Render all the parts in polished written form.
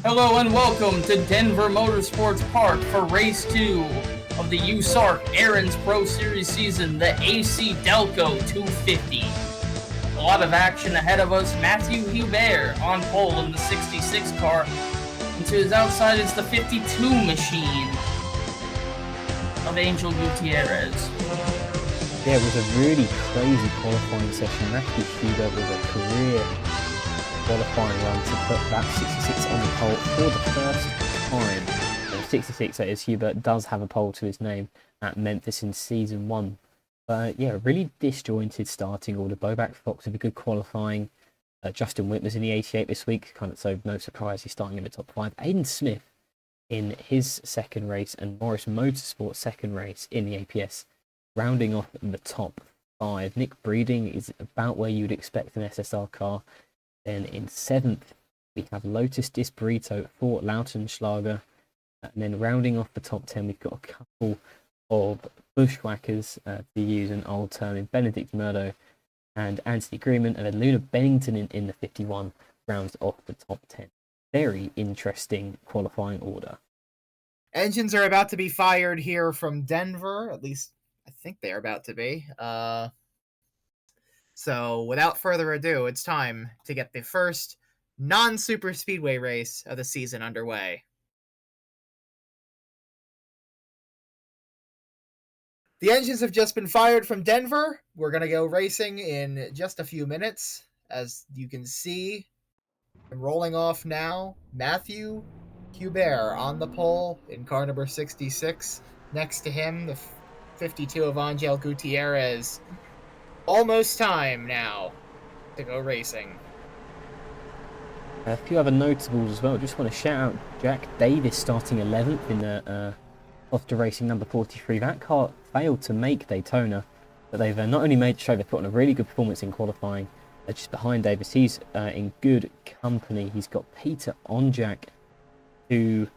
Hello and welcome to Denver Motorsports Park for Race 2 of the USARC Aaron's Pro Series season, the ACDelco 250. A lot of action ahead of us. Matthew Hubert on pole in the 66 car. And to his outside is the 52 machine of Angel Gutierrez. Yeah, it was a really crazy qualifying session. Matthew Hubert with a career qualifying run to put that 66 on the pole for the first time. 66, that is, Hubert does have a pole to his name at Memphis in Season 1. But yeah, really disjointed starting order. Bobak Fox with a good qualifying. Justin Whitmer's in the 88 this week, so no surprise he's starting in the top 5. Aiden Smith in his second race and Morris Motorsport's second race in the APS, rounding off the top 5. Nick Breeding is about where you'd expect an SSR car. Then in 7th, we have Lotus Disburrito for Lautenschlager. And then rounding off the top 10, we've got a couple of bushwhackers, to use an old term, in Benedict Murdo and Anthony Greenman. And then Luna Bennington in the 51 rounds off the top 10. Very interesting qualifying order. Engines are about to be fired here from Denver. At least I think they're about to be. So without further ado, it's time to get the first non-super speedway race of the season underway. The engines have just been fired from Denver. We're going to go racing in just a few minutes. As you can see, I'm rolling off now. Matthew Hubert on the pole in car number 66. Next to him, the 52 of Angel Gutierrez. Almost time now to go racing. A few other notables as well. Just want to shout out Jack Davis starting 11th in the Foster Racing number 43. That car failed to make Daytona, but they've not only made sure they've put on a really good performance in qualifying. Just behind Davis, he's in good company. He's got Peter Onjak, who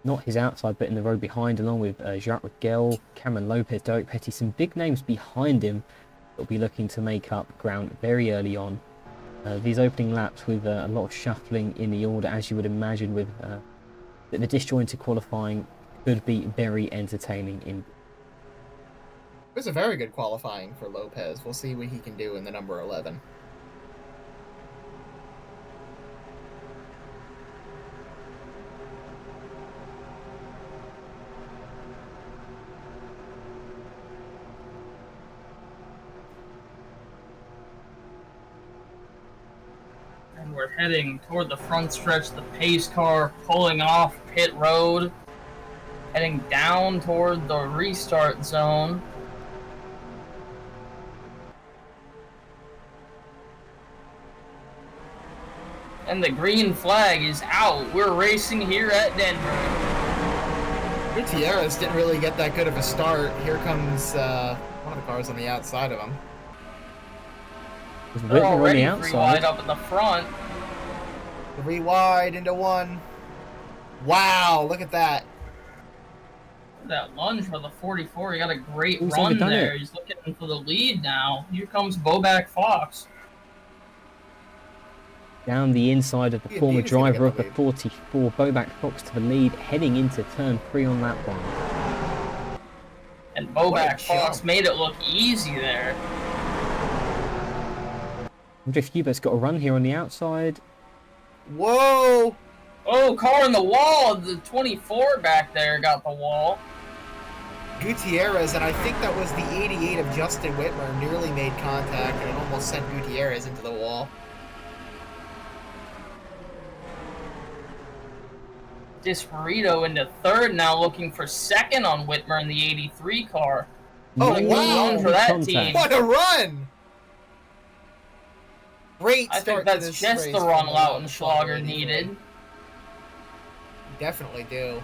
not his outside, but in the row behind, along with Jacques Rigel, Cameron Lopez, Derek Petty, some big names behind him that will be looking to make up ground very early on. These opening laps with a lot of shuffling in the order, as you would imagine, with the disjointed qualifying, could be very entertaining. It was a very good qualifying for Lopez. We'll see what he can do in the number 11. And we're heading toward the front stretch, the pace car pulling off pit road, heading down toward the restart zone. And the green flag is out. We're racing here at Denver. Gutierrez didn't really get that good of a start. Here comes one of the cars on the outside of him. They're already three wide up at the front. 3 wide into 1. Wow, look at that. That lunge for the 44. He got a great run there. He's looking for the lead now. Here comes Bobak Fox. Down the inside of the former driver of the 44, Bobak Fox to the lead, heading into turn 3 on lap 1. And Bobak Fox made it look easy there. Andrew Hubert's got a run here on the outside. Whoa! Oh, car in the wall. The 24 back there got the wall. Gutierrez, and I think that was the 88 of Justin Whitmer, nearly made contact, and it almost sent Gutierrez into the wall. Disburrito into third now, looking for second on Whitmer in the 83 car. Oh, wow! For that team. What a run! Great I start think that's just the run Lautenschlager needed. Definitely do.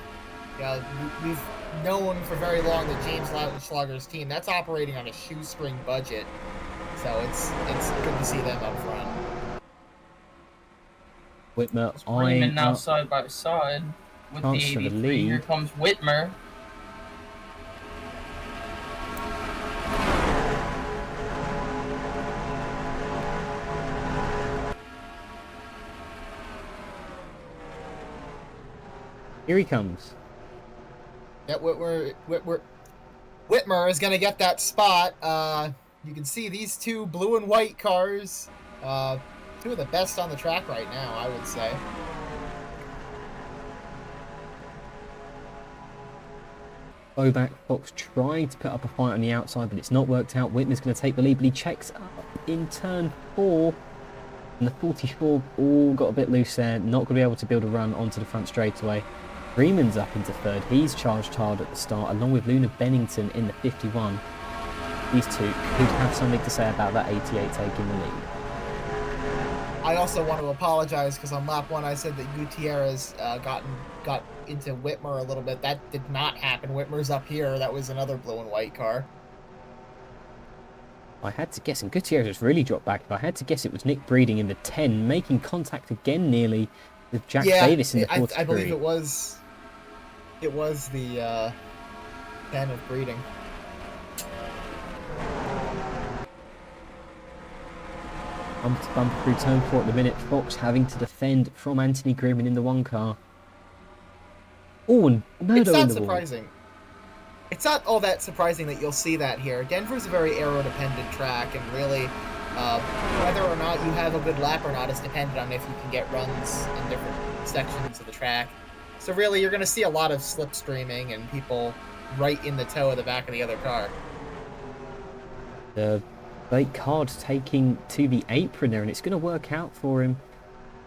Yeah, we've known for very long that James Lautenschlager's team, that's operating on a shoestring budget. So it's good to see them up front. Whitmer eyeing now side by side with the 83. Here comes Whitmer. Here he comes. Yeah, Whitmer is going to get that spot. You can see these two blue and white cars. Two of the best on the track right now, I would say. Bobak Fox trying to put up a fight on the outside, but it's not worked out. Whitmer's going to take the lead, but he checks up in turn 4. And the 44 all got a bit loose there. Not going to be able to build a run onto the front straightaway. Freeman's up into 3rd. He's charged hard at the start, along with Luna Bennington in the 51. These two could have something to say about that 88 taking the lead. I also want to apologize because on lap 1 I said that Gutierrez got into Whitmer a little bit. That did not happen. Whitmer's up here. That was another blue and white car. I had to guess, and Gutierrez has really dropped back. If I had to guess, it was Nick Breeding in the 10, making contact again nearly with Jack Davis in the 43. I believe it was the 10 of Breeding. Bumper to bumper through turn 4 at the minute. Fox having to defend from Anthony Greenman in the 1 car. Oh, and Murdo It's not in the surprising. wall. It's not all that surprising that you'll see that here. Denver's a very aero-dependent track, and really, whether or not you have a good lap or not is dependent on if you can get runs in different sections of the track. So really, you're going to see a lot of slipstreaming and people right in the toe of the back of the other car. The late card taking to the apron there, and it's going to work out for him.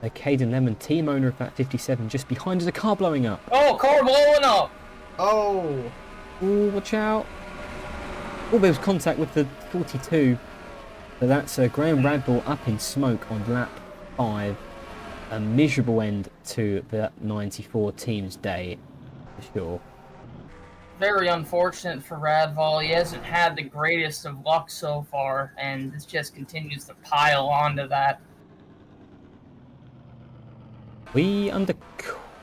Caden Lemon, team owner of that 57, just behind is a car blowing up. Oh, car blowing up! Oh! Ooh, watch out. Oh, there was contact with the 42. So that's Graham Radbull up in smoke on lap 5. A miserable end to the 94 team's day, for sure. Very unfortunate for Radval. He hasn't had the greatest of luck so far, and this just continues to pile onto that. We under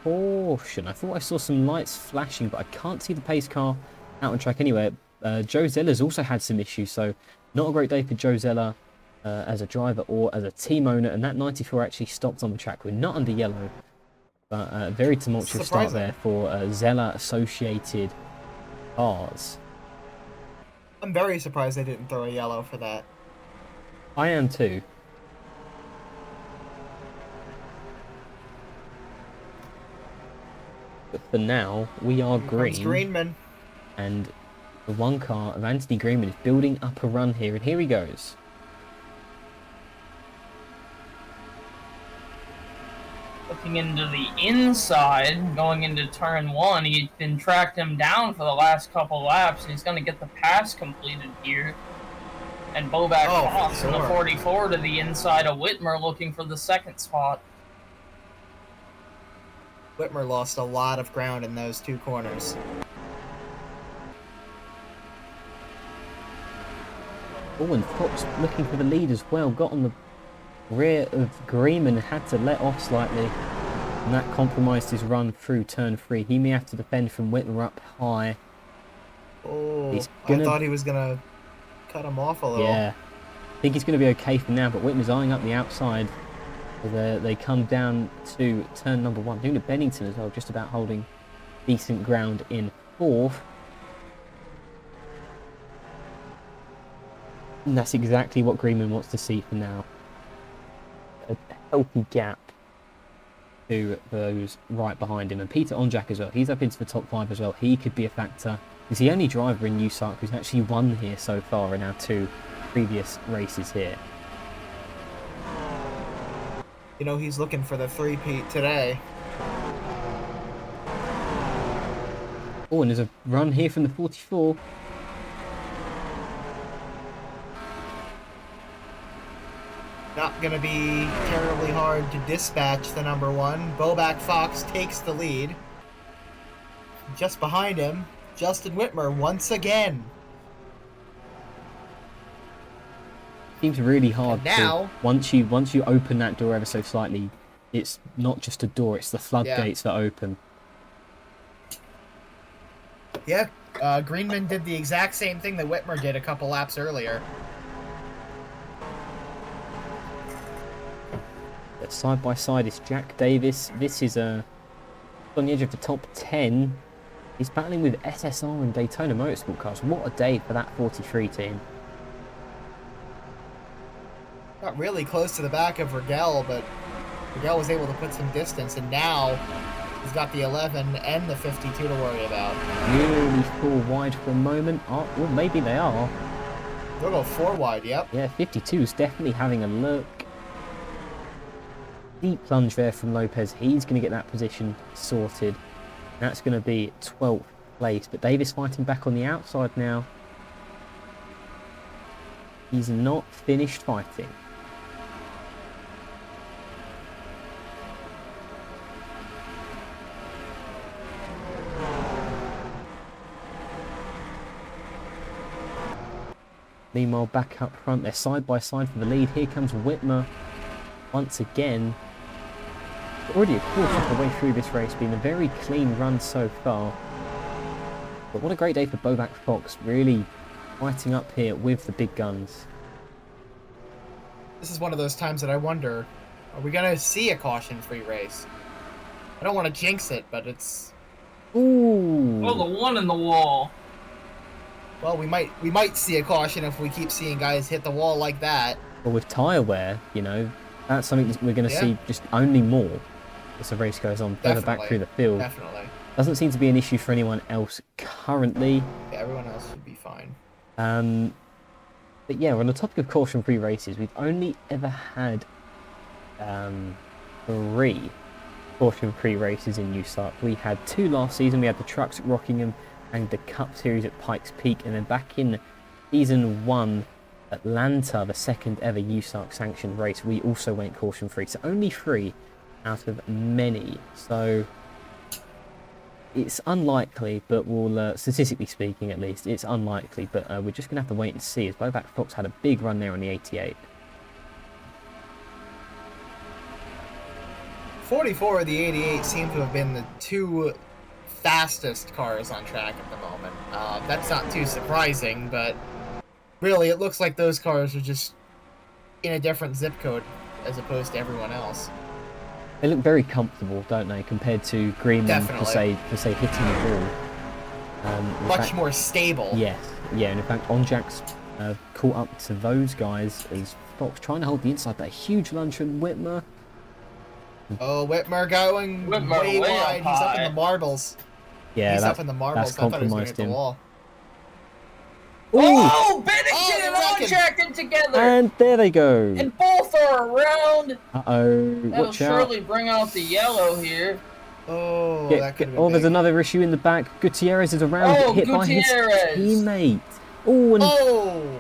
caution. I thought I saw some lights flashing, but I can't see the pace car out on track anywhere. Joe Zeller's also had some issues, so not a great day for Joe Zeller as a driver or as a team owner, and that 94 actually stopped on the track. We're not under yellow, but a very tumultuous start there for Zeller associated cars. I'm very surprised they didn't throw a yellow for that. I am too. But for now, we are green. Greenman. And the 1 car of Anthony Greenman is building up a run here, and here he goes. Looking into the inside, going into turn 1, he's been tracked him down for the last couple laps, and he's going to get the pass completed here. And Bobak Fox in the 44 to the inside of Whitmer looking for the 2nd spot. Whitmer lost a lot of ground in those 2 corners. Oh, and Fox looking for the lead as well. Got on the rear of Greenman, had to let off slightly, and that compromised his run through turn 3. He may have to defend from Whitmer up high. Oh, I thought he was going to cut him off a little. Yeah, I think he's going to be okay for now, but Whitmer's eyeing up the outside. They come down to turn number 1. Luna Bennington as well, just about holding decent ground in 4th. And that's exactly what Greenman wants to see for now. A healthy gap to those right behind him. And Peter Onjak as well. He's up into the top 5 as well. He could be a factor. He's the only driver in USARC who's actually won here so far in our 2 previous races here. You know, he's looking for the 3-peat today. Oh, and there's a run here from the 44. Not going to be terribly hard to dispatch the number 1. Bobak Fox takes the lead. Just behind him, Justin Whitmer once again. Seems really hard. Now, once you open that door ever so slightly, it's not just a door; it's the floodgates that open. Yeah, Greenman did the exact same thing that Whitmer did a couple laps earlier. Side by side is Jack Davis. This is on the edge of the top 10. He's battling with SSR and Daytona Motorsport cars. What a day for that 43 team. Got really close to the back of Rigel, but Rigel was able to put some distance, and now he's got the 11 and the 52 to worry about. Nearly 4 wide for a moment. Oh, well, maybe they are. They'll go 4 wide, yep. Yeah, 52 is definitely having a look. Deep plunge there from Lopez. He's going to get that position sorted. That's going to be 12th place. But Davis fighting back on the outside now. He's not finished fighting. Meanwhile, back up front, they're side by side for the lead. Here comes Whitmer once again. Already a quarter of the way through this race, been a very clean run so far. But what a great day for Bobak Fox, really fighting up here with the big guns. This is one of those times that I wonder, are we going to see a caution-free race? I don't want to jinx it, but it's... Ooh! Oh, the one in the wall. Well, we might see a caution if we keep seeing guys hit the wall like that. Well, with tyre wear, you know, that's something that we're going to see just only more as the race goes on further back through the field. Definitely. Doesn't seem to be an issue for anyone else currently. Yeah, everyone else should be fine. But yeah, on the topic of caution-free races, we've only ever had 3 caution-free races in USARC. We had 2 last season. We had the trucks at Rockingham and the Cup Series at Pikes Peak, and then back in season 1, Atlanta, the second ever USARC sanctioned race, we also went caution free. So only 3 out of many. So it's unlikely, but we'll statistically speaking at least, it's unlikely. But we're just gonna have to wait and see. As Bobak Fox had a big run there on the 88. 44 of the 88 seem to have been the 2 fastest cars on track at the moment. That's not too surprising, but really, it looks like those cars are just in a different zip code as opposed to everyone else. They look very comfortable, don't they, compared to Greenman for say hitting the ball. Much more stable. Yes, yeah, and in fact, Onjak's caught up to those guys as Fox trying to hold the inside, but a huge lunge from Whitmer. Oh, Whitmer going way wide. He's up in the marbles. Yeah, he's up in the marbles. That's I thought he was going to compromised hit the him. wall. Oh, Bennington and Onjak together! And there they go. And both are around. Uh-oh, That'll watch out. surely bring out the yellow here. Oh, that could have been there's big. another issue in the back. Gutierrez is around, Oh, hit by his teammate. Oh, and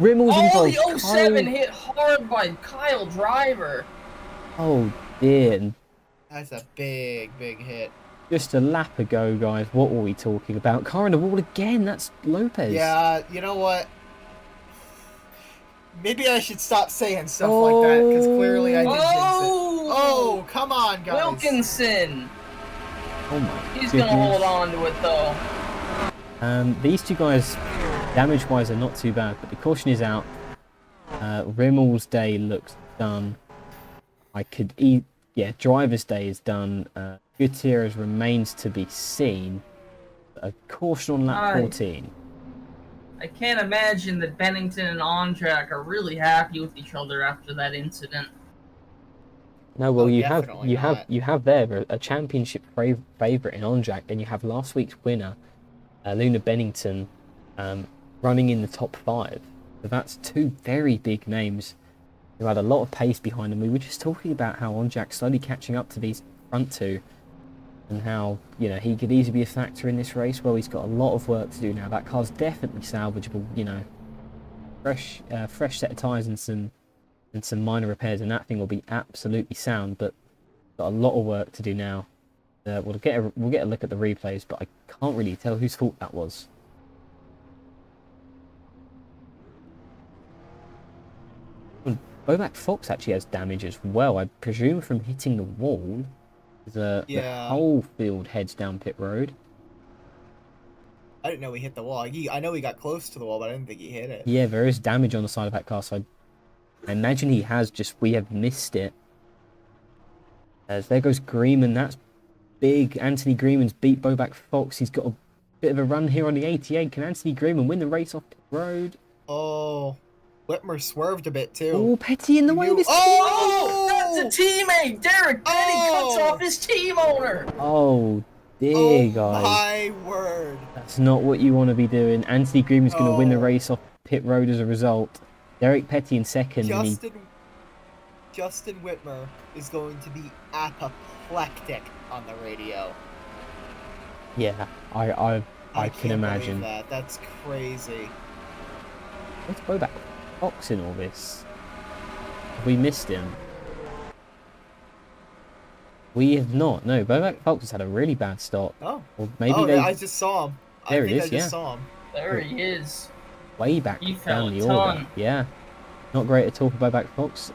Rimmel's involved. The 07 hit hard by Kyle Driver. Oh, dear. That's a big hit. Just a lap ago, guys. What were we talking about? Car in the wall again. That's Lopez. Yeah, you know what? Maybe I should stop saying stuff like that, because clearly I did jinx it. Oh, come on, guys. Wilkinson. Oh my He's goodness. going to hold on to it, though. These 2 guys, damage-wise, are not too bad, but the caution is out. Rimmel's day looks done. Driver's day is done. Gutierrez remains to be seen. A caution on lap 14. I can't imagine that Bennington and Onjak are really happy with each other after that incident. No, well, you not. have there a championship favourite in Onjak, and you have last week's winner, Luna Bennington, running in the top 5. So that's 2 very big names who had a lot of pace behind them. We were just talking about how Onjak's slowly catching up to these front 2, and how, you know, he could easily be a factor in this race. Well, he's got a lot of work to do now. That car's definitely salvageable, you know. Fresh set of tyres and some minor repairs, and that thing will be absolutely sound. But got a lot of work to do now. We'll get a look at the replays, but I can't really tell whose fault that was. Bobak Fox actually has damage as well, I presume from hitting the wall. The whole field heads down pit road. I didn't know he hit the wall. I know he got close to the wall, but I didn't think he hit it. Yeah, there is damage on the side of that car, so I imagine he has we have missed it. As there goes Greenman, that's big. Anthony Greenman's beat Bobak Fox. He's got a bit of a run here on the 88. Can Anthony Greenman win the race off pit road? Oh, Whitmer swerved a bit too. Oh, Petty in the way of his Oh, that's a teammate! Derek Petty cuts off his team owner! Oh, dear, Oh guys. my word. That's not what you want to be doing. Anthony Greenman's going to win the race off pit road as a result. Derek Petty in second. Justin Whitmer is going to be apoplectic on the radio. Yeah, I can imagine. That's crazy. Let's go back. Fox in all this. Have we missed him? We have not. No, Bobak Fox has had a really bad start. Oh. Or maybe I just saw him. There I he is, I just saw him. There he is. Way back He fell down the a ton. order. Yeah. Not great at all for Bobak Fox.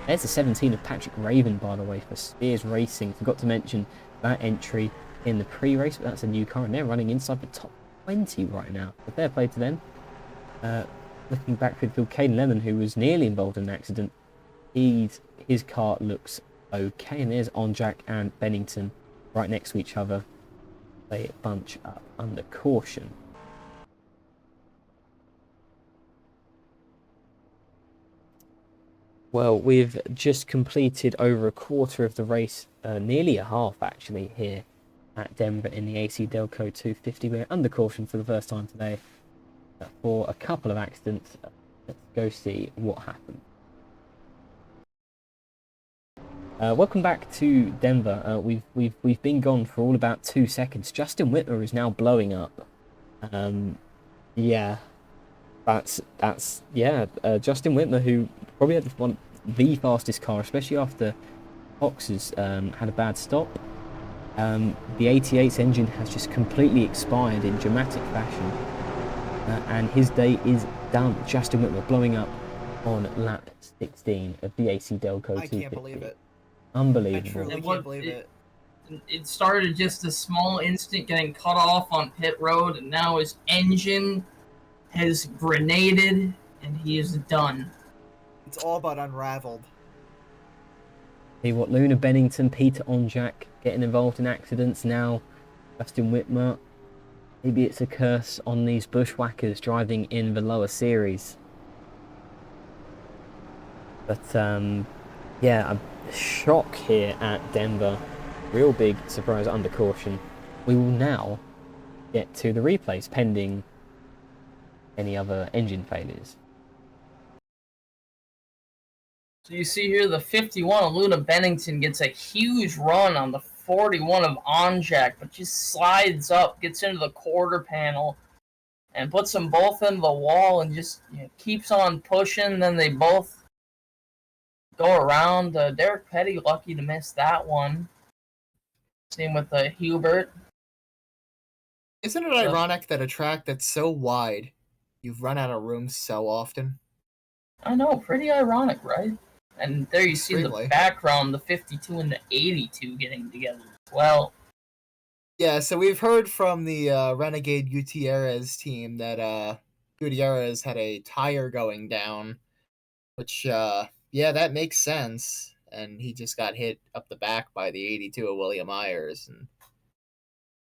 There's the 17 of Patrick Raven, by the way, for Spears Racing. Forgot to mention that entry in the pre-race, but that's a new car, and they're running inside the top 20 right now. So fair play to them. Looking back midfield, Caden Lemon, who was nearly involved in an accident, his car looks okay. And there's Onjack and Bennington right next to each other. They bunch up under caution. Well, we've just completed over a quarter of the race, nearly a half actually, here at Denver in the ACDelco 250. We're under caution for the first time today for a couple of accidents. Let's go see what happened. Welcome back to Denver. We've been gone for all about 2 seconds. Justin Whitmer is now blowing up. Yeah. Justin Whitmer, who probably had the fastest car, especially after Fox's had a bad stop. The 88's engine has just completely expired in dramatic fashion, and his day is done. Justin Whitmer blowing up on lap 16 of the ACDelco 250. I can't believe it. Unbelievable. I truly can't believe it. It started just a small instant getting cut off on pit road, and now his engine has grenaded, and he is done. It's all but unraveled. See what, Luna Bennington, Peter Onjack getting involved in accidents now. Justin Whitmer. Maybe it's a curse on these bushwhackers driving in the lower series. But yeah, a shock here at Denver. Real big surprise under caution. We will now get to the replays pending any other engine failures. So you see here the 51 of Luna Bennington gets a huge run on the 41 of Onjack, but just slides up, gets into the quarter panel, and puts them both into the wall and just keeps on pushing. Then they both go around. Derek Petty lucky to miss that one. Same with Hubert. Isn't it ironic that a track that's so wide, you've run out of room so often? I know, pretty ironic, right? And there you see Extremely. the background, the 52 and the 82 getting together as well. Yeah, so we've heard from the Renegade Gutierrez team that Gutierrez had a tire going down, which, yeah, that makes sense. And he just got hit up the back by the 82 of William Myers. And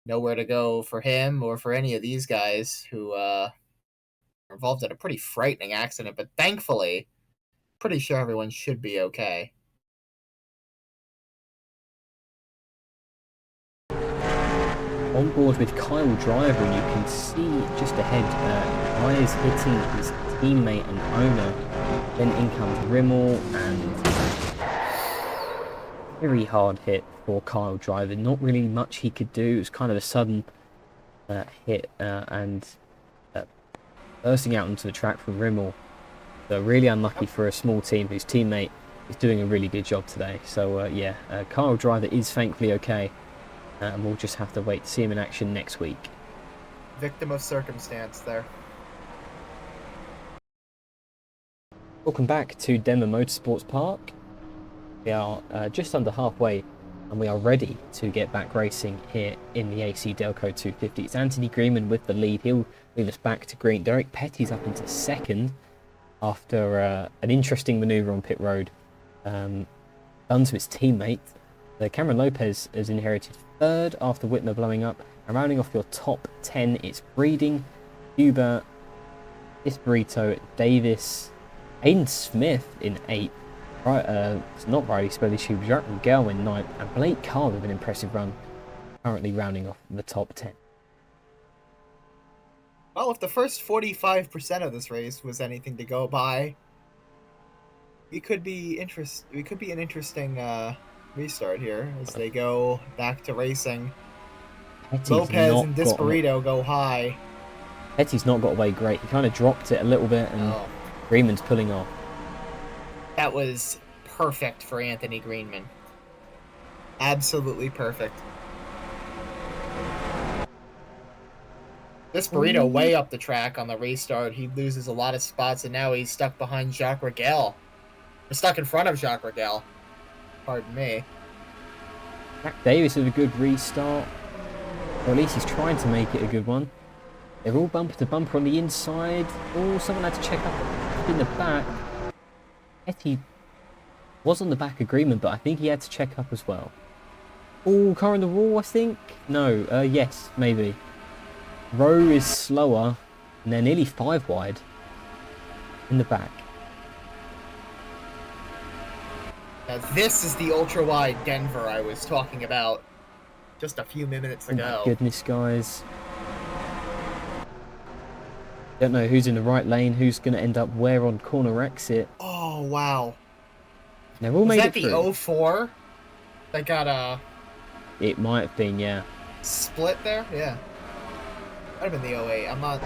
nowhere to go for him or for any of these guys who were involved in a pretty frightening accident. But thankfully, pretty sure everyone should be okay. On board with Kyle Driver, and you can see just ahead, Myers hitting his teammate and owner. Then in comes Rimmel, and very hard hit for Kyle Driver. Not really much he could do. It was kind of a sudden hit and bursting out onto the track from Rimmel. So really unlucky for a small team whose teammate is doing a really good job today. So yeah, Kyle Driver is thankfully okay, and we'll just have to wait to see him in action next week. Victim of circumstance there. Welcome back to Denver Motorsports Park. We are just under halfway, and we are ready to get back racing here in the ACDelco 250. It's Anthony Greenman with the lead. He'll lead us back to green. Derek Petty's up into second after an interesting manoeuvre on pit road, done to his teammate. Cameron Lopez has inherited third after Whitmer blowing up. And rounding off your top 10, it's Breeding, Hubert, Isperito, Davis, Aiden Smith in 8th. Right, it's not Riley Spelly Shoe, Jack Miguel in 9th, and Blake Carr with an impressive run, currently rounding off the top 10. Well, if the first 45% of this race was anything to go by, we could be an interesting restart here as they go back to racing. Petty's Lopez and Disparito go high. Petty's not got away great. He kind of dropped it a little bit, and Greenman's pulling off. That was perfect for Anthony Greenman. Absolutely perfect. This burrito way up the track on the restart. He loses a lot of spots, and now he's stuck behind Jacques Regel. Or stuck in front of Jacques Regel. Pardon me. Jack Davis with a good restart. Or at least he's trying to make it a good one. They're all bumper to bumper on the inside. Oh, someone had to check up in the back. Petty was on the back agreement, but I think he had to check up as well. Oh, car on the wall, I think? No, yes, maybe. Rowe is slower, and they're nearly 5 wide in the back. Now, this is the ultra-wide Denver I was talking about just a few minutes ago. Oh my goodness, guys. Don't know who's in the right lane, who's going to end up where on corner exit. Oh, wow. They've all made it through. Was that the 04 that got a... It might have been, yeah. Split there? Yeah. Might have been the 08. I'm not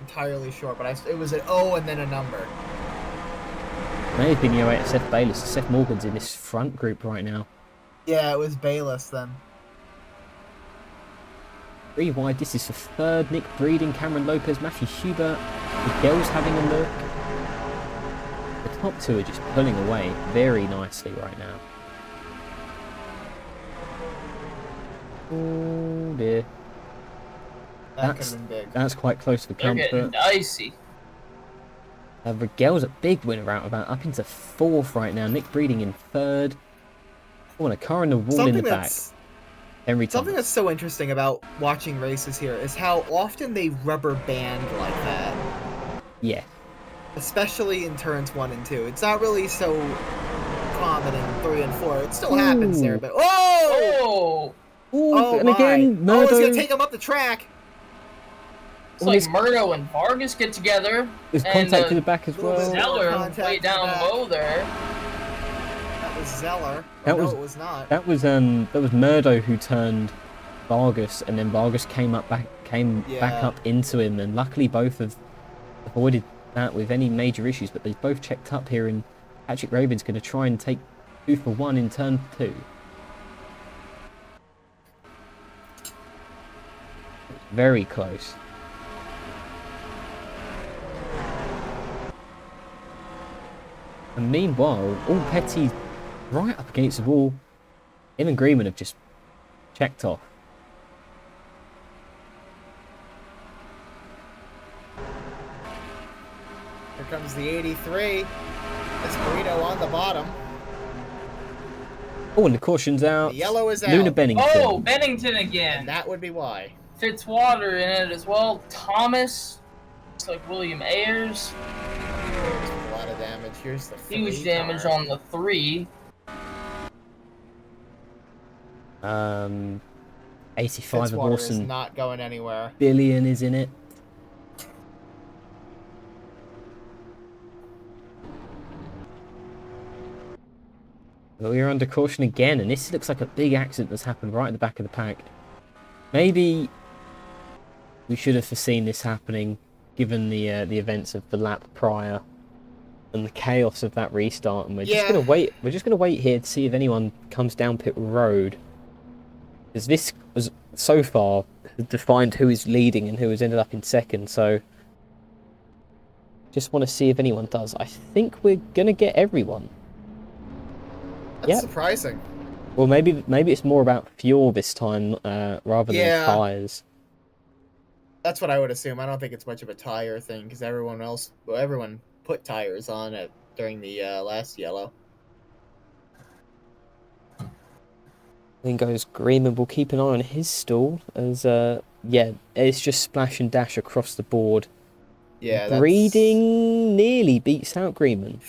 entirely sure, but it was an O and then a number. May have been the 08 Seth Bayless. Seth Morgan's in this front group right now. Yeah, it was Bayless then. 3 wide. This is for third. Nick Breeding, Cameron Lopez, Matthew Hubert. Miguel's having a look. The top 2 are just pulling away very nicely right now. Oh dear. That could have been big. That's quite close for comfort. They're getting dicey. Rigel's a big winner out about up into 4th right now. Nick Breeding in 3rd. Oh, and a car in the wall in the back. Something that's so interesting about watching races here is how often they rubber band like that. Yeah. Especially in turns 1 and 2. It's not really so common in 3 and 4. It still happens there, but oh! Ooh, and again, Murdo. Oh, it's gonna take him up the track. It's like Murdo and Vargas get together. There's contact to the back as well. Zeller way down low there. That was Zeller. That no, was, it was not. That was Murdo who turned Vargas, and then Vargas came back up into him, and luckily both have avoided that with any major issues. But they've both checked up here, and Patrick Raven's going to try and take 2 for 1 in turn 2. Very close. And meanwhile, all Petty right up against the wall. Him and Greenman have just checked off. Here comes the 83. It's Burrito on the bottom. Oh, and the caution's out. The yellow is out. Luna Bennington. Oh, Bennington again. And that would be why. Fitzwater in it as well. Thomas. Looks like William Ayers. There's a lot of damage. Here's the huge damage on the 3. 85 of Fitzwater Orson. is not going anywhere. Billion is in it. But we're under caution again, and this looks like a big accident that's happened right at the back of the pack. Maybe we should have foreseen this happening, given the events of the lap prior and the chaos of that restart. And we're just gonna wait. We're just gonna wait here to see if anyone comes down pit road, because this was so far defined who is leading and who has ended up in second. So just want to see if anyone does. I think we're gonna get everyone. That's surprising. Well, maybe it's more about fuel this time rather than tires. That's what I would assume. I don't think it's much of a tire thing because everyone put tires on it during the last yellow. Then goes Greenman. Will keep an eye on his stall as yeah, it's just splash and dash across the board. Yeah, Breeding nearly beats out Greenman.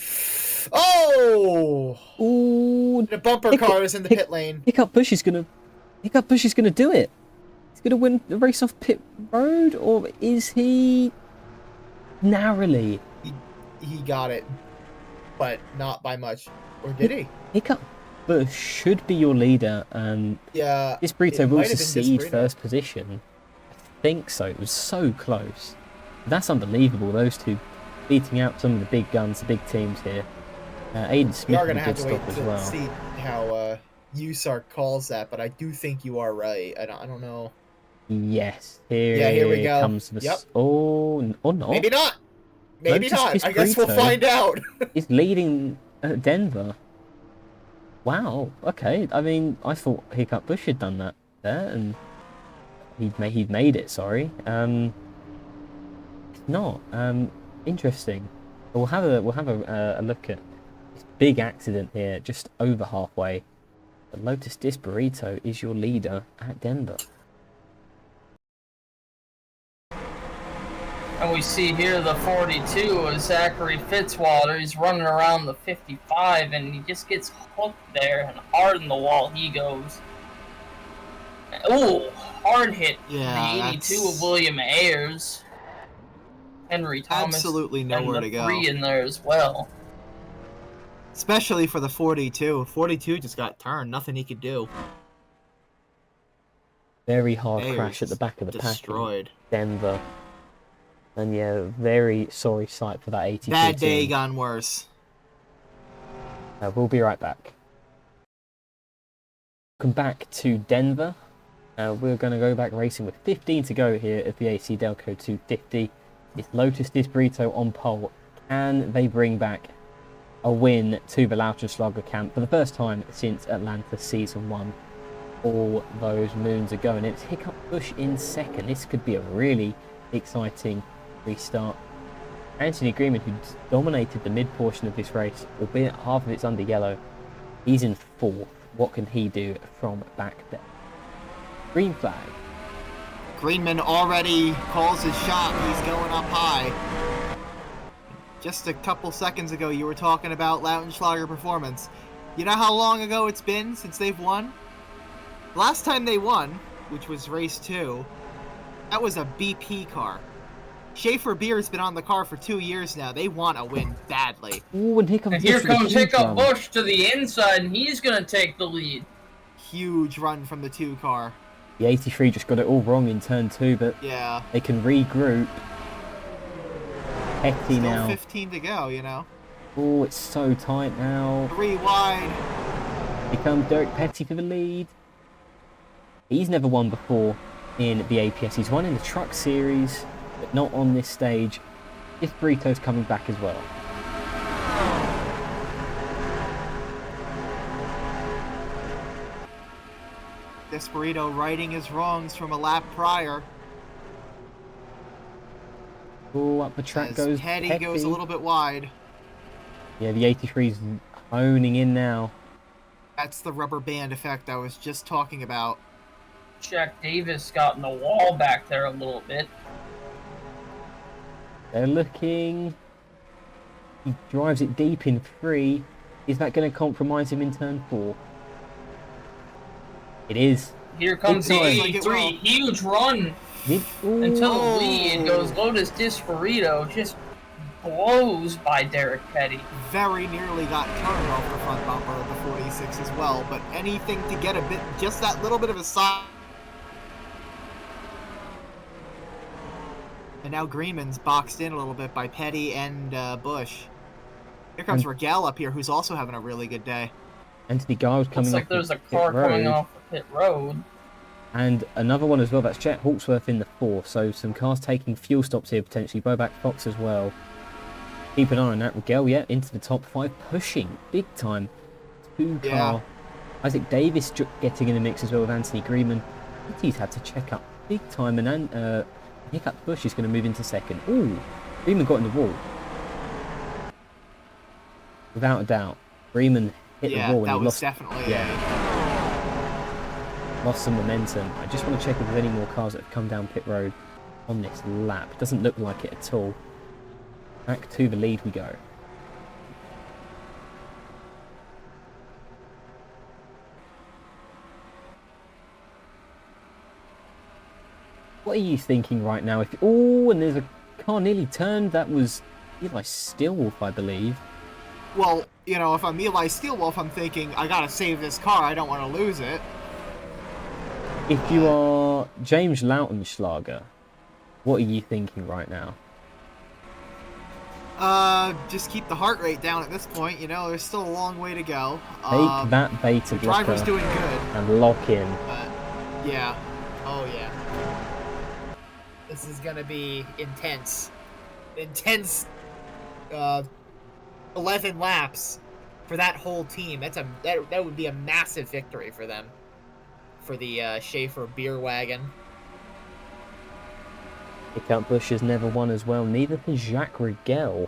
Oh! Ooh, The bumper car is in the pit lane. Hiccup Bush is gonna do it. He's gonna win the race off pit road, or is he? Narrowly. He got it, but not by much. Or did he? Hiccup Bush should be your leader. Yeah. This Brito will secede first position. I think so. It was so close. That's unbelievable. Those two beating out some of the big guns, the big teams here. Aiden Smith we are gonna a have good to wait stop as to well. see how USARC calls that, but I do think you are right. I don't know. Yes. Here we go. Comes the Yep. Oh, or not. Maybe not. Maybe not. I guess we'll find out. He's leading Denver. Wow. Okay. I mean, I thought Hiccup Bush had done that there, and he'd made it. Sorry. It's not. Interesting. We'll have a look at this big accident here, just over halfway. The Lotus Disc Burrito is your leader at Denver. And we see here the 42 of Zachary Fitzwater. He's running around the 55, and he just gets hooked there, and hard in the wall he goes. Ooh, hard hit. Yeah, the 82 of William Ayers. Henry Thomas. Absolutely nowhere to go. 3 in there as well. Especially for the 42. 42 just got turned. Nothing he could do. Very hard Ayers crash at the back of the pack. Destroyed. Denver. And yeah, very sorry sight for that 82 Bad day team. gone worse. We'll be right back. Welcome back to Denver. We're going to go back racing with 15 to go here at the ACDelco 250. It's Lotus Disc Burrito on pole. Can they bring back a win to the Lautenschlager camp for the first time since Atlanta Season 1 all those moons ago? And it's Hiccup Bush in second. This could be a really exciting restart. Anthony Greenman, who dominated the mid portion of this race, albeit half of it's under yellow, he's in fourth. What can he do from back there? Green flag. Greenman already calls his shot. He's going up high. Just a couple seconds ago, you were talking about Lautenschlager performance. You know how long ago it's been since they've won? Last time they won, which was race 2, that was a BP car. Schaefer Beer's been on the car for 2 years now. They want a win badly. Ooh, and here comes Hiccup Bush to the inside, and he's going to take the lead. Huge run from the 2 car. The 83 just got it all wrong in turn 2, but yeah, they can regroup. Petty still now. 15 to go, you know. Oh, it's so tight now. 3 wide. Here comes Derek Petty for the lead. He's never won before in the APS. He's won in the Truck Series, but not on this stage. If Burrito's coming back as well. Desperado righting his wrongs from a lap prior. Oh, up the track goes Petty goes a little bit wide. Yeah, the 83's honing in now. That's the rubber band effect I was just talking about. Jack Davis got in the wall back there a little bit. They're looking. He drives it deep in 3. Is that going to compromise him in turn 4? It is. Here comes the 83. Huge run until the lead goes Lotus Disc Burrito. Just blows by Derek Petty. Very nearly got turned off the front bumper of the 46 as well, but anything to get a bit, just that little bit of a side. And now Greenman's boxed in a little bit by Petty and Bush. Here comes Rigel up here, who's also having a really good day. Anthony Giles coming Looks like there's a car coming off the pit road. And another one as well, that's Jet Hawksworth in the 4. So some cars taking fuel stops here potentially. Bobak Fox as well. Keep an eye on that. Rigel, yeah, into the top 5, pushing big time. 2 car. Yeah. Isaac Davis getting in the mix as well with Anthony Greenman. He's had to check up big time, and Hiccup Bush is going to move into second. Ooh, Greenman got in the wall. Without a doubt. Greenman hit the wall and he lost. Definitely lost some momentum. I just want to check if there's any more cars that have come down pit road on this lap. Doesn't look like it at all. Back to the lead we go. What are you thinking right now? Oh, and there's a car nearly turned. That was Eli Steelwolf, I believe. Well, you know, if I'm Eli Steelwolf, I'm thinking, I gotta save this car. I don't want to lose it. If you are James Lautenschlager, what are you thinking right now? Just keep the heart rate down at this point. You know, there's still a long way to go. Take that beta blocker driver's doing good. And lock in. Yeah. Oh, yeah. This is gonna be intense. Intense, 11 laps for that whole team. That would be a massive victory for them. For the Schaefer beer wagon. Pickup Bush has never won as well. Neither has Jacques Rigel.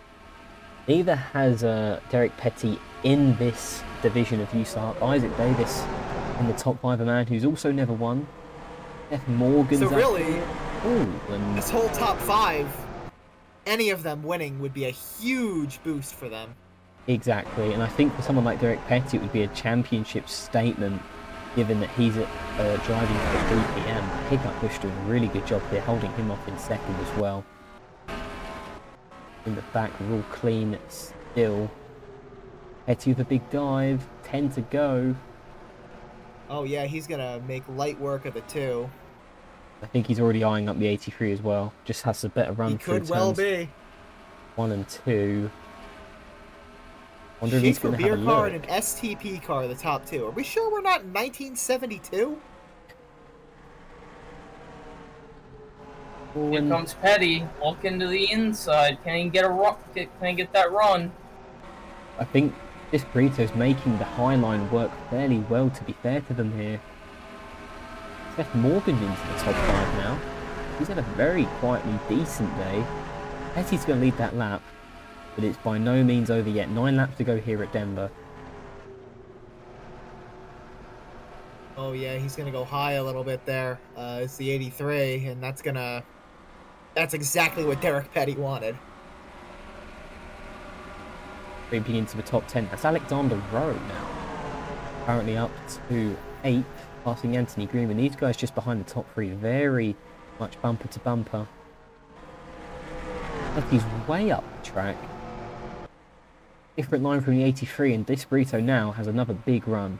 Neither has Derek Petty in this division of USARC. Isaac Davis in the top 5, a man who's also never won. Jeff Morgan's so really, and this whole top 5, any of them winning would be a huge boost for them. Exactly, and I think for someone like Derek Petty, it would be a championship statement, given that he's driving for 3 PM. Pickup Bush doing a really good job here, holding him off in second as well. In the back, we're all clean still. Petty with a big dive, 10 to go. Oh yeah, he's gonna make light work of the 2. I think he's already eyeing up the 83 as well. Just has a better run through turns. He could well be. 1 and 2. Wonder if he's going to have a car look. and an STP car, the top 2. Are we sure we're not in 1972? Here comes Petty. Walk into the inside. Can he get that run? I think this Brito's making the high line work fairly well, to be fair to them here. Seth Morgan into the top 5 now. He's had a very quietly decent day. Petty's going to lead that lap, but it's by no means over yet. 9 laps to go here at Denver. Oh yeah, he's going to go high a little bit there. It's the 83, and that's exactly what Derek Petty wanted. Creeping into the top 10. That's Alexander Rowe now. Currently up to 8th, passing Anthony Green. And these guys just behind the top 3. Very much bumper to bumper. But he's way up the track. Different line from the 83, and this Brito now has another big run.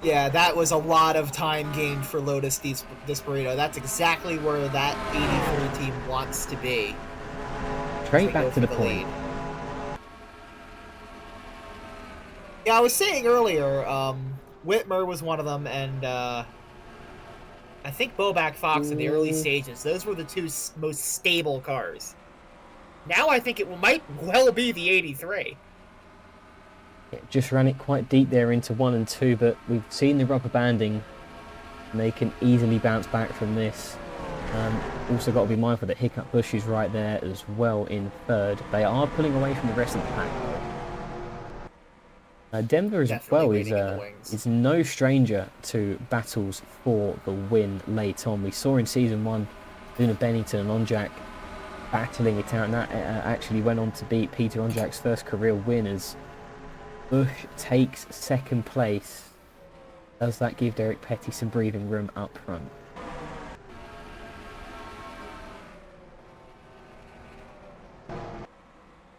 Yeah, that was a lot of time gained for Lotus Desperado. That's exactly where that 83 team wants to be. Straight back to the point. Yeah, I was saying earlier, Whitmer was one of them, and I think Bobak Fox in the early stages. Those were the 2 most stable cars. Now I think it might well be the 83. Yeah, just ran it quite deep there into 1 and 2, but we've seen the rubber banding, and they can easily bounce back from this. Also got to be mindful that Hiccup Bush is right there as well in 3rd. They are pulling away from the rest of the pack. Denver as well is no stranger to battles for the win late on. We saw in Season 1, Luna Bennington and Onjak battling it out, and that actually went on to beat Peter Onjak's first career win as Bush takes 2nd place. Does that give Derek Petty some breathing room up front?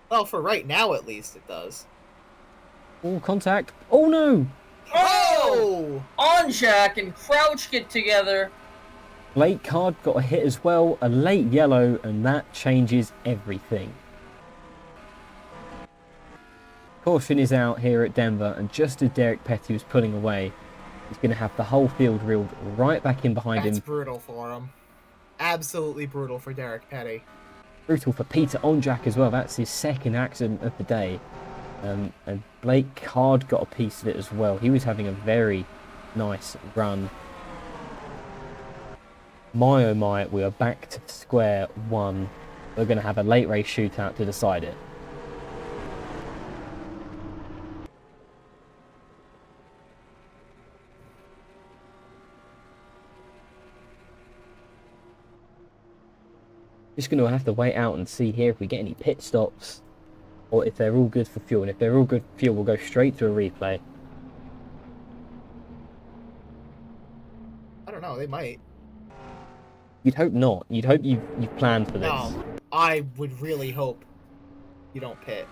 Well, for right now at least it does. Oh, contact. Oh no! Oh! Onjak and Crouch get together. Blake Card got a hit as well, a late yellow, and that changes everything. Caution is out here at Denver, and just as Derek Petty was pulling away, he's going to have the whole field reeled right back in behind him. That's brutal for him. Absolutely brutal for Derek Petty. Brutal for Peter Onjak as well. That's his 2nd accident of the day. And Blake Card got a piece of it as well. He was having a very nice run. My oh my, we are back to square 1. We're going to have a late race shootout to decide it. Just going to have to wait out and see here if we get any pit stops, or if they're all good for fuel. And if they're all good for fuel, we'll go straight to a replay. I don't know. They might. You'd hope not. You'd hope you've planned for this. No, I would really hope you don't pit.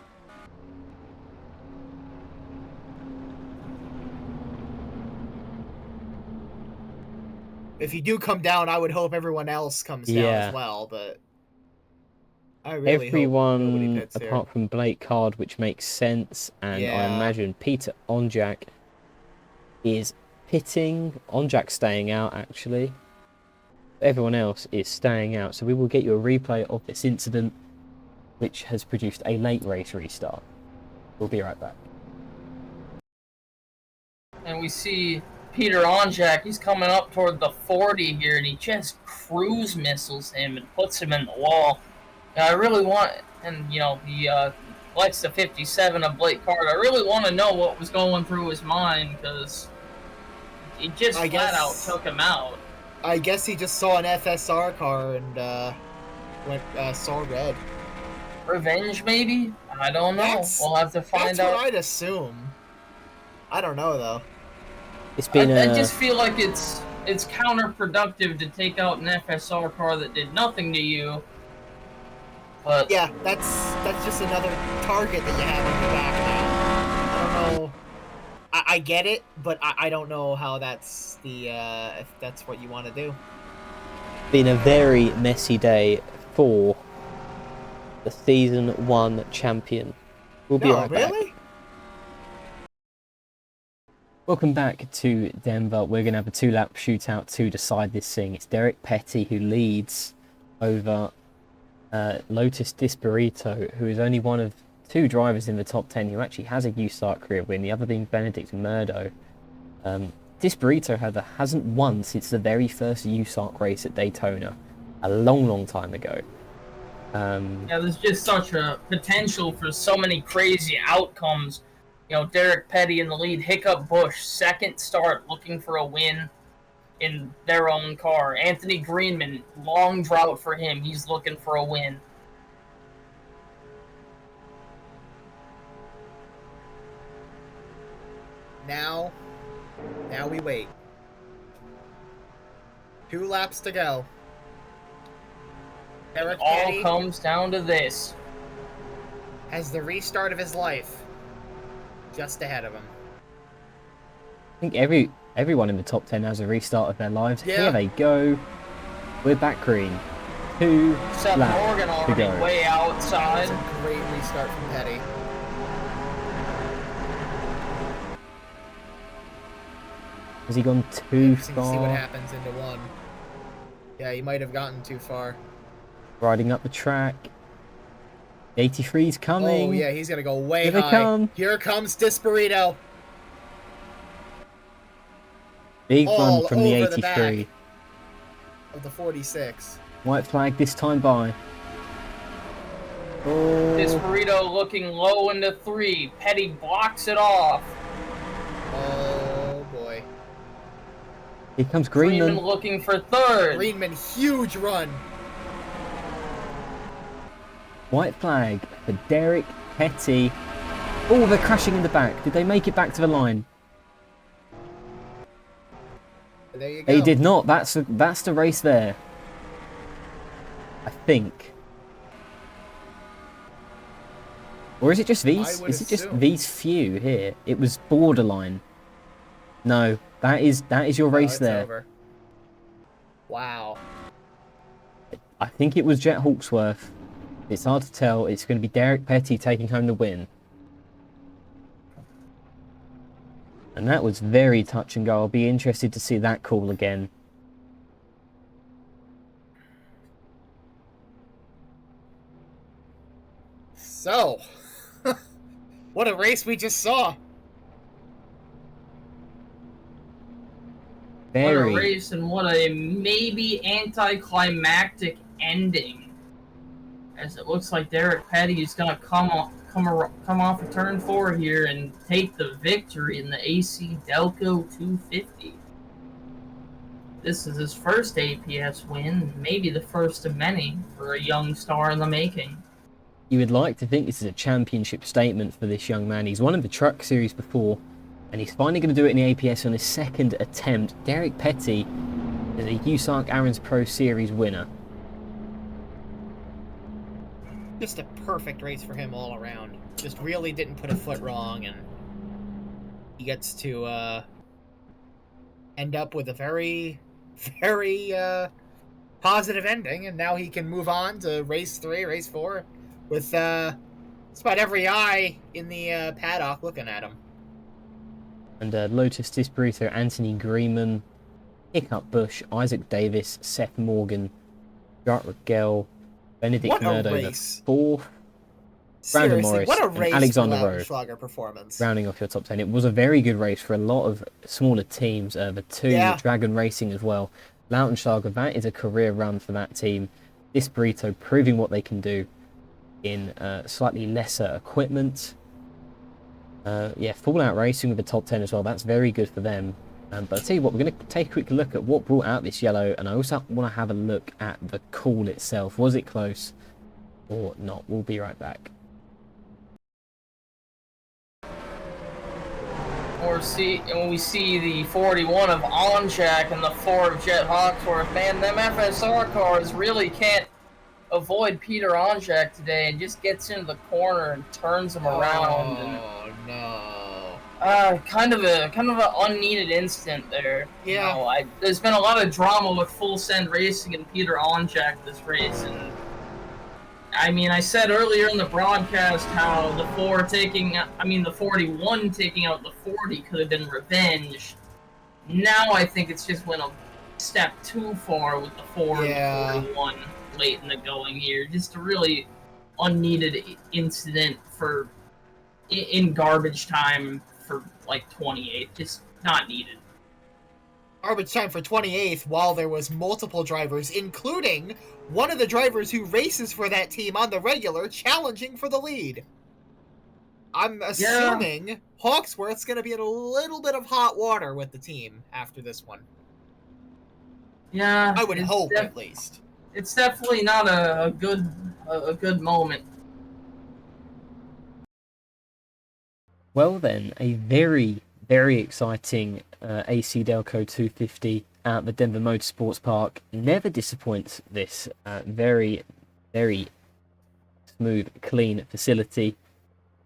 If you do come down, I would hope everyone else comes down as well, but I really everyone hope nobody pits apart from Blake Card, which makes sense, and I imagine Peter Onjak is pitting. Onjak's staying out, actually. Everyone else is staying out, so we will get you a replay of this incident, which has produced a late race restart. We'll be right back. And we see Peter Onjak, he's coming up toward the 40 here, and he just cruise missiles him and puts him in the wall. And I really want, and you know, he likes the 57 of Blake Card. I really want to know what was going through his mind, because he just flat out took him out. I guess he just saw an FSR car and saw red. Revenge, maybe? I don't know. We'll have to find out. That's what I'd assume. I don't know, though. It's been I just feel like it's counterproductive to take out an FSR car that did nothing to you. But yeah, that's just another target that you have in the back now. I don't know. I get it, but I don't know how that's if that's what you want to do. Been a very messy day for the Season 1 champion. We'll be right back. Welcome back to Denver. We're going to have a 2-lap shootout to decide this thing. It's Derek Petty who leads over Lotus Disperito, who is only one of 2 drivers in the top 10 who actually has a USARC career win, the other being Benedict Murdo. Disperito, however, hasn't won since the very first USARC race at Daytona, a long time ago. Yeah, there's just such a potential for so many crazy outcomes. You know, Derek Petty in the lead, Hiccup Bush, second start, looking for a win in their own car. Anthony Greenman, long drought for him, he's looking for a win. Now we wait. 2 laps to go. It all comes down to this. Has the restart of his life just ahead of him. I think everyone in the top 10 has a restart of their lives. Yeah. Here they go. We're back green. 2 Seth Morgan already way outside. That's a great restart from Petty. Has he gone too See far? what happens into 1. Yeah, he might have gotten too far. Riding up the track. 83's coming. Oh yeah, he's gonna go way Here high. they come. Here comes Disperito. Big All run from the over 83. back of the 46. White flag this time by. Oh. Disperito looking low into 3. Petty blocks it off. Oh boy. Here comes Greenman. Looking for 3rd. Greenman, huge run. White flag for Derek Petty. Oh, they're crashing in the back. Did they make it back to the line? There you go. They did not. That's the race there. I think. Or is it just these? Is it just these few here? It was borderline. No, that is your race there. Over. Wow. I think it was Jet Hawksworth. It's hard to tell. It's going to be Derek Petty taking home the win. And that was very touch and go. I'll be interested to see that call again. So, what a race we just saw. Very. What a race and what a maybe anticlimactic ending. As it looks like Derek Petty is going to come off of turn 4 here and take the victory in the ACDelco 250. this is his first APS win, maybe the first of many for a young star in the making. You would like to think this is a championship statement for this young man. He's won in the Truck Series before, and he's finally going to do it in the APS on his second attempt. Derek Petty is a USARC Aaron's Pro Series winner. Just a perfect race for him all around. Just really didn't put a foot wrong, and he gets to end up with a very, very positive ending, and now he can move on to race 3, race 4, with just about every eye in the paddock looking at him. And Lotus Disburrito, Anthony Greenman, Hiccup Bush, Isaac Davis, Seth Morgan, Jart Rigel, Benedict Murdo, the 4th, Brandon Morris, what a race and Alexander for Rowe. Schlager performance. Rounding off your top 10. It was a very good race for a lot of smaller teams. The 2 Dragon Racing as well. Lautenschlager, that is a career run for that team. Disburrito proving what they can do in slightly lesser equipment. Fallout Racing with the top 10 as well. That's very good for them. But I'll tell you what, we're going to take a quick look at what brought out this yellow, and I also want to have a look at the call itself. Was it close or not? We'll be right back. When we see the 41 of Onjak and the 4 of Jet Hawksworth, man, them FSR cars really can't avoid Peter Onjak today, and just gets into the corner and turns him around. Oh no! Kind of an unneeded incident there. Yeah. You know, there's been a lot of drama with Full Send Racing and Peter Onjak this race, and I mean, I said earlier in the broadcast how the 41 taking out the 40 could have been revenge. Now I think it's just went a step too far with the 4 and the 41 late in the going here. Just a really unneeded incident in garbage time for like 28th. Just not needed. Garbage time for 28th, while there was multiple drivers, including one of the drivers who races for that team on the regular, challenging for the lead. I'm assuming Hawksworth's going to be in a little bit of hot water with the team after this one. Yeah, I would hope, at least. It's definitely not a good moment. Well then, a very, very exciting ACDelco 250 at the Denver Motorsports Park. Never disappoints, this very, very smooth, clean facility.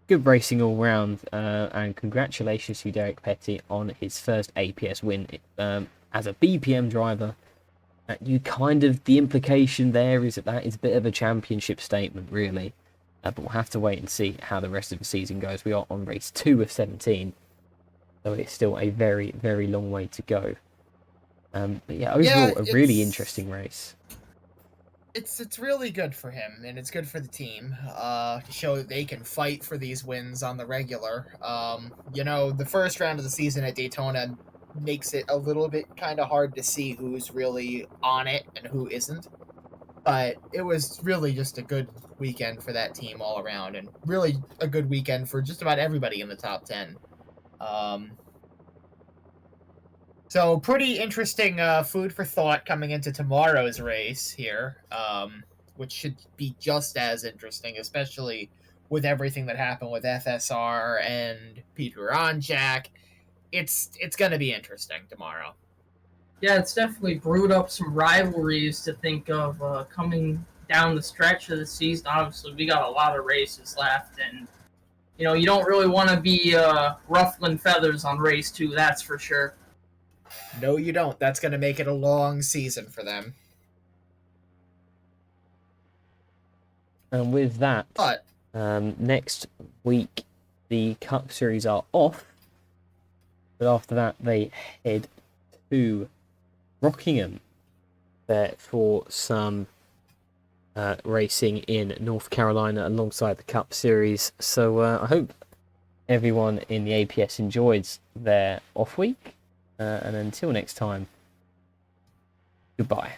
Good racing all round, and congratulations to Derek Petty on his first APS win as a BPM driver. The implication there is that is a bit of a championship statement, really. But we'll have to wait and see how the rest of the season goes. We are on race 2 of 17, so it's still a very, very long way to go. But yeah, overall, a really interesting race. It's really good for him, and it's good for the team to show that they can fight for these wins on the regular. The first round of the season at Daytona makes it a little bit kind of hard to see who's really on it and who isn't. But it was really just a good weekend for that team all around, and really a good weekend for just about everybody in the top 10. So pretty interesting food for thought coming into tomorrow's race here, which should be just as interesting, especially with everything that happened with FSR and Peter Onjak. It's going to be interesting tomorrow. Yeah, it's definitely brewed up some rivalries to think of coming down the stretch of the season. Obviously, we got a lot of races left, and you don't really want to be ruffling feathers on race 2, that's for sure. No, you don't. That's going to make it a long season for them. And with that, next week the Cup Series are off, but after that they head to Rockingham there for some racing in North Carolina alongside the Cup Series. So I hope everyone in the APS enjoyed their off week, and until next time, goodbye.